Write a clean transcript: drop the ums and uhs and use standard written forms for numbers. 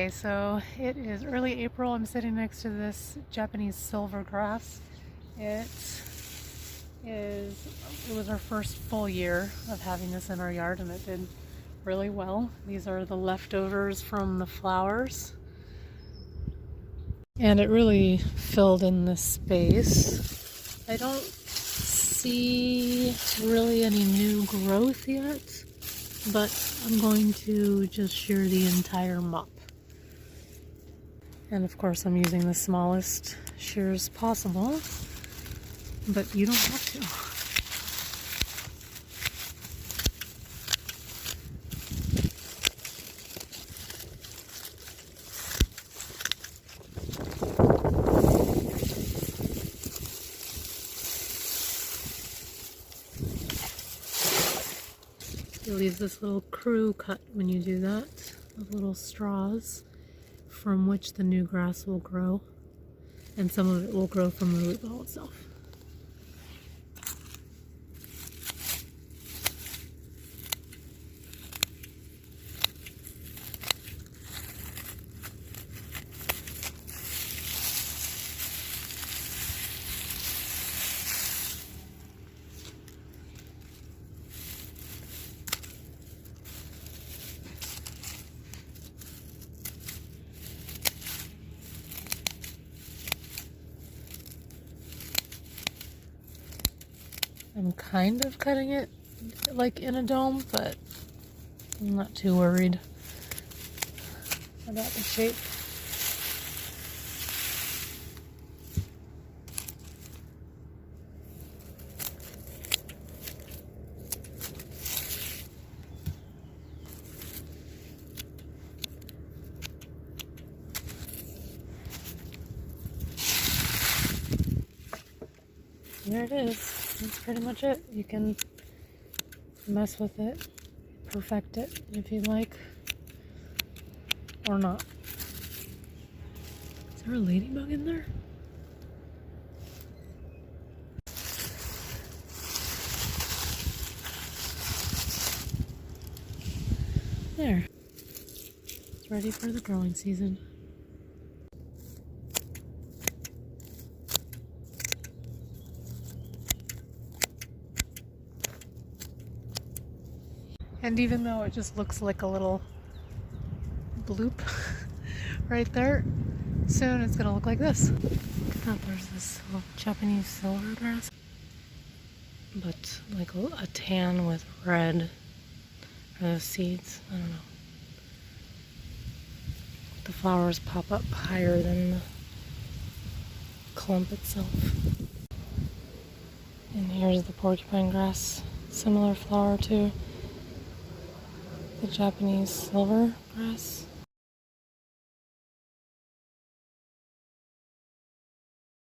Okay, so it is early April. I'm sitting next to this Japanese silvergrass. It was our first full year of having this in our yard, and it did really well. These are the leftovers from the flowers. And it really filled in this space. I don't see really any new growth yet, but I'm going to just shear the entire mop. And of course I'm using the smallest shears possible, but you don't have to. It leaves this little crew cut when you do that, of little straws from which the new grass will grow, and some of it will grow from the root ball itself. I'm kind of cutting it like in a dome, but I'm not too worried about the shape. There it is. That's pretty much it. You can mess with it, perfect it if you'd like, or not. Is there a ladybug in there? There. It's ready for the growing season. And even though it just looks like a little bloop right there, soon it's gonna look like this. Look at that, there's this little Japanese silvergrass, but like a tan with red are the seeds. I don't know. The flowers pop up higher than the clump itself. And here's the porcupine grass, similar flower to the Japanese silvergrass.